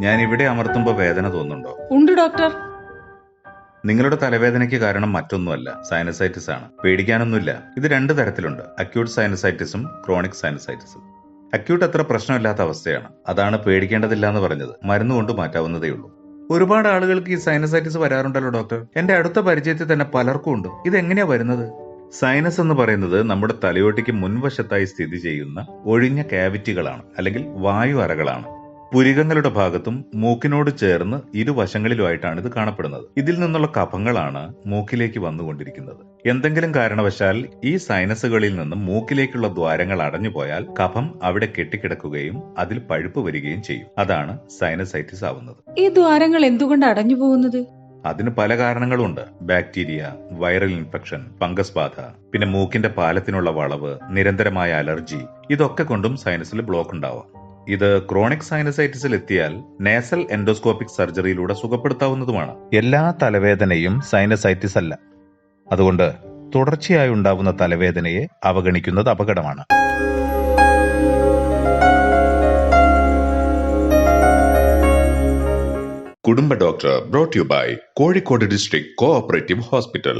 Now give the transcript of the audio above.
ഞാൻ ഇവിടെ അമർത്തുമ്പോൾ വേദന തോന്നുന്നുണ്ടോ? ഉണ്ട് ഡോക്ടർ. നിങ്ങളുടെ തലവേദനയ്ക്ക് കാരണം മറ്റൊന്നുമല്ല, സൈനസൈറ്റിസ് ആണ്. പേടിക്കാനൊന്നുമില്ല. ഇത് 2 തരത്തിലുണ്ട്: അക്യൂട്ട് സൈനസൈറ്റിസും ക്രോണിക് സൈനസൈറ്റിസും. അക്യൂട്ട് അത്ര പ്രശ്നമില്ലാത്ത അവസ്ഥയാണ്. അതാണ് പേടിക്കേണ്ടതില്ല എന്ന് പറഞ്ഞത്. മരുന്നുകൊണ്ട് മാറ്റാവുന്നതേ ഉള്ളൂ. ഒരുപാട് ആളുകൾക്ക് ഈ സൈനസൈറ്റിസ് വരാറുണ്ടല്ലോ ഡോക്ടർ. എന്റെ അടുത്ത പരിചയത്തിൽ തന്നെ പലർക്കും ഉണ്ട്. ഇതെങ്ങനെയാ വരുന്നത്? സൈനസ് എന്ന് പറയുന്നത് നമ്മുടെ തലയോട്ടിക്ക് മുൻവശത്തായി സ്ഥിതി ചെയ്യുന്ന ഒഴിഞ്ഞ കാവിറ്റികളാണ്, അല്ലെങ്കിൽ വായു അറകളാണ്. പുരികങ്ങളുടെ ഭാഗത്തും മൂക്കിനോട് ചേർന്ന് ഇരുവശങ്ങളിലുമായിട്ടാണ് ഇത് കാണപ്പെടുന്നത്. ഇതിൽ നിന്നുള്ള കഫങ്ങളാണ് മൂക്കിലേക്ക് വന്നുകൊണ്ടിരിക്കുന്നത്. എന്തെങ്കിലും കാരണവശാൽ ഈ സൈനസുകളിൽ നിന്നും മൂക്കിലേക്കുള്ള ദ്വാരങ്ങൾ അടഞ്ഞുപോയാൽ കഫം അവിടെ കെട്ടിക്കിടക്കുകയും അതിൽ പഴുപ്പ് വരികയും ചെയ്യും. അതാണ് സൈനസൈറ്റിസ് ആവുന്നത്. ഈ ദ്വാരങ്ങൾ എന്തുകൊണ്ട് അടഞ്ഞു പോകുന്നത്? അതിന് പല കാരണങ്ങളുണ്ട്. ബാക്ടീരിയ, വൈറൽ ഇൻഫെക്ഷൻ, ഫംഗസ് ബാധ, പിന്നെ മൂക്കിന്റെ പാലത്തിനുള്ള വളവ്, നിരന്തരമായ അലർജി, ഇതൊക്കെ കൊണ്ടും സൈനസിൽ ബ്ലോക്ക് ഉണ്ടാവാം. ഇത് ക്രോണിക് സൈനസൈറ്റിസിൽ എത്തിയാൽ നേസൽ എൻഡോസ്കോപ്പിക് സർജറിയിലൂടെ സുഖപ്പെടുത്താവുന്നതുമാണ്. എല്ലാ തലവേദനയും സൈനസൈറ്റിസ് അല്ല. അതുകൊണ്ട് തുടർച്ചയായി ഉണ്ടാവുന്ന തലവേദനയെ അവഗണിക്കുന്നത് അപകടമാണ്. കുടുംബ doctor brought you by Kozhikode district cooperative hospital.